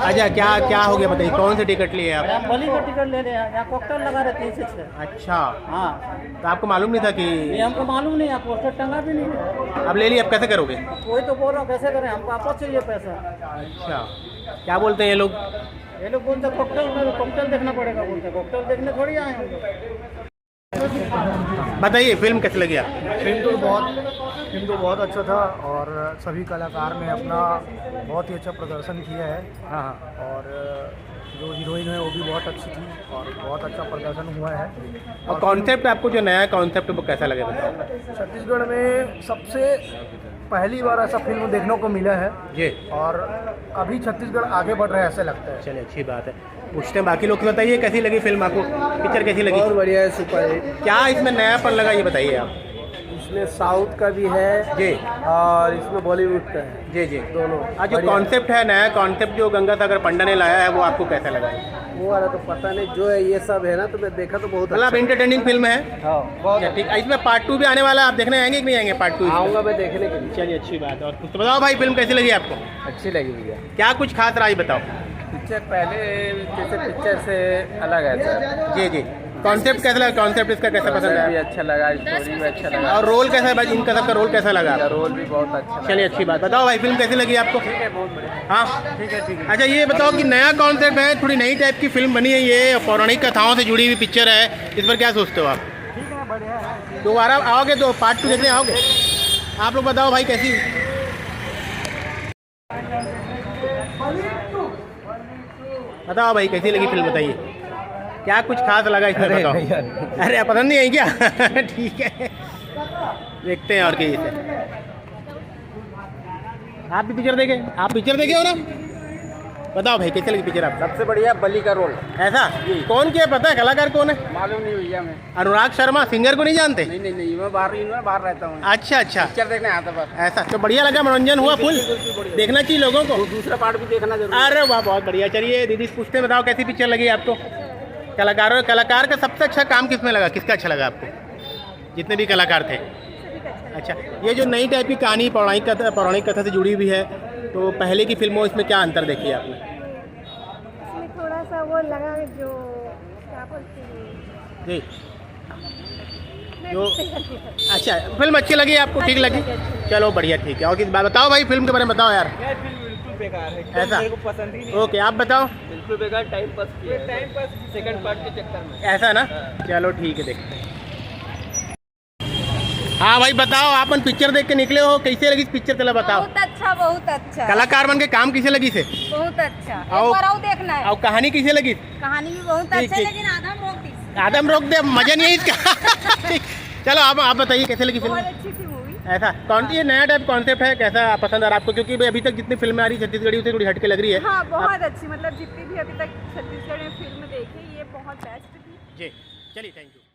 अच्छा, क्या क्या हो गया बताइए, कौन सी टिकट लिए आप? हम बलि का टिकट ले रहे हैं, यहाँ कॉकटेल लगा रहे 3 से 6। अच्छा, हाँ, तो आपको मालूम नहीं था कि ये हमको मालूम नहीं है, पोस्टर टंगा भी नहीं है। अब ले लिया, अब कैसे करोगे? कोई तो बोल रहा कैसे करें, हमको वापस चाहिए पैसा। अच्छा, क्या बोलते हैं ये लोग? ये लोग बोलते कॉकटेल देखना पड़ेगा, बोलते कॉकटेल देखने थोड़ी आए हम लोग। बताइए फिल्म कैसी लगी आप? फिल्म तो बहुत अच्छा था और सभी कलाकार ने अपना बहुत ही अच्छा प्रदर्शन किया है। हाँ हाँ। और जो हीरोइन है वो भी बहुत अच्छी थी और बहुत अच्छा प्रदर्शन हुआ है। और कॉन्सेप्ट आपको जो नया कॉन्सेप्ट वो कैसा लगे बताओ? छत्तीसगढ़ में सबसे पहली बार ऐसा फिल्म देखने को मिला है जी, और अभी छत्तीसगढ़ आगे बढ़ रहा है ऐसा लगता है। चलिए अच्छी बात है। पूछते हैं बाकी लोग से, बताइए कैसी लगी फिल्म आपको, पिक्चर कैसी लगी? बहुत बढ़िया है, सुपर हिट। क्या इसमें नयापन लगा ये बताइए आप? इसमें साउथ का भी है जी और इसमें बॉलीवुड का है, जी जी। दोनों। आज जो कॉन्सेप्ट है, नया कॉन्सेप्ट जो गंगासागर पंडा ने लाया है, वो आपको कैसा लगा? वो वाला तो पता नहीं, जो है ये सब है ना, तो मैं देखा तो बहुत मतलब इंटरटेनिंग फिल्म है। हाँ, बहुत अच्छा, ठीक। इसमें पार्ट 2 भी आने वाला है, आप देखने आएंगे कि नहीं आएंगे पार्ट 2? आऊँगा मैं देखने के लिए। चलिए अच्छी बात है। और कुछ तो बताओ भाई, फिल्म कैसी लगी आपको? अच्छी लगी भैया। क्या कुछ खास रहा बताओ? पिक्चर पहले जैसे पिक्चर से अलग है सर। जी जी। कॉन्सेप्ट कैसा लगा? कॉन्सेप्ट इसका कैसा पसंद भी है? अच्छा लगा, स्टोरी भी अच्छा लगा और रोल कैसा है भाई, इनका सबका रोल कैसा लगा? रोल भी बहुत अच्छा लगा। चलिए अच्छी बात। बताओ भाई फिल्म कैसी लगी आपको? ठीक है, बहुत बढ़िया। हाँ ठीक है, ठीक है। अच्छा, ये बताओ कि नया कॉन्सेप्ट है, थोड़ी नई टाइप की फिल्म बनी है, ये पौराणिक कथाओं से जुड़ी हुई पिक्चर है, इस पर क्या सोचते हो आप? ठीक है, बढ़िया है। दोबारा आओगे तो पार्ट 2 देखने आओगे? आप लोग बताओ भाई कैसी? बताओ भाई कैसी लगी फिल्म, बताइए क्या कुछ खास लगा इसमें, बताओ। अरे पसंद नहीं है क्या? ठीक है, देखते हैं और क्या इसे। आप भी पिक्चर देखे? आप पिक्चर देखे हो ना? बताओ भाई कैसे लगी पिक्चर आपको? सबसे बढ़िया बलि का रोल। ऐसा कौन किया, पता है कलाकार कौन है? मालूम नहीं भैया, मैं अनुराग शर्मा, सिंगर को नहीं जानते? नहीं, मैं बाहर रहता हूँ। अच्छा अच्छा, पिक्चर देखने आता बस। ऐसा तो बढ़िया लगा, मनोरंजन हुआ फुल, देखना चाहिए लोगों को। दूसरा पार्ट भी देखना जरूर। अरे वाह, बहुत बढ़िया। चलिए दीदी पूछते हैं, बताओ कैसी पिक्चर लगी आपको? कलाकार का सबसे अच्छा काम किसमें लगा, किसका अच्छा लगा आपको, जितने भी कलाकार थे? अच्छा, ये जो नई टाइप की कहानी पौराणिक कथा से जुड़ी हुई है, तो पहले की फिल्मों इसमें क्या अंतर देखी आपने? इसमें थोड़ा सा वो लगा जो क्या बोलते हैं जी, जो अच्छा फिल्म अच्छी लगी आपको, ठीक लगी? चलो बढ़िया, ठीक है। और किस बात बताओ भाई, फिल्म के बारे में बताओ यार। बिल्कुल बेकार है, ऐसा? मेरे को पसंद ही नहीं। ओके, आप बताओ। बिल्कुल बेकार, टाइम पास किया है। टाइम पास सेकंड पार्ट के चक्कर में। ऐसा ना, चलो ठीक है, देखते हैं। हाँ भाई बताओ, आपन पिक्चर देख के निकले हो, कैसे लगी पिक्चर, चलो बताओ। बहुत अच्छा, बहुत अच्छा। कलाकार बन के काम कैसे लगी से? बहुत अच्छा, एक आओ। बार और देखना है। और कहानी कैसे लगी? कहानी भी बहुत ठीक, अच्छा, ठीक। लेकिन आदम रोक दी। आदम रोक दे, मजा नहीं है इसका। ठीक। चलो आप बताइए कैसे लगी फिल्म? बहुत अच्छी थी मूवी। ऐसा कौन, ये नया टाइप कॉन्सेप्ट है, कैसा पसंद आ रहा आपको? क्योंकि अभी तक जितनी फिल्में आ रही छत्तीसगढ़ी से थोड़ी हटके लग रही है। हाँ, बहुत अच्छी, मतलब जितनी भी अभी तक छत्तीसगढ़ में फिल्म देखी, ये बहुत बेस्ट थी। जी, चलिए थैंक यू।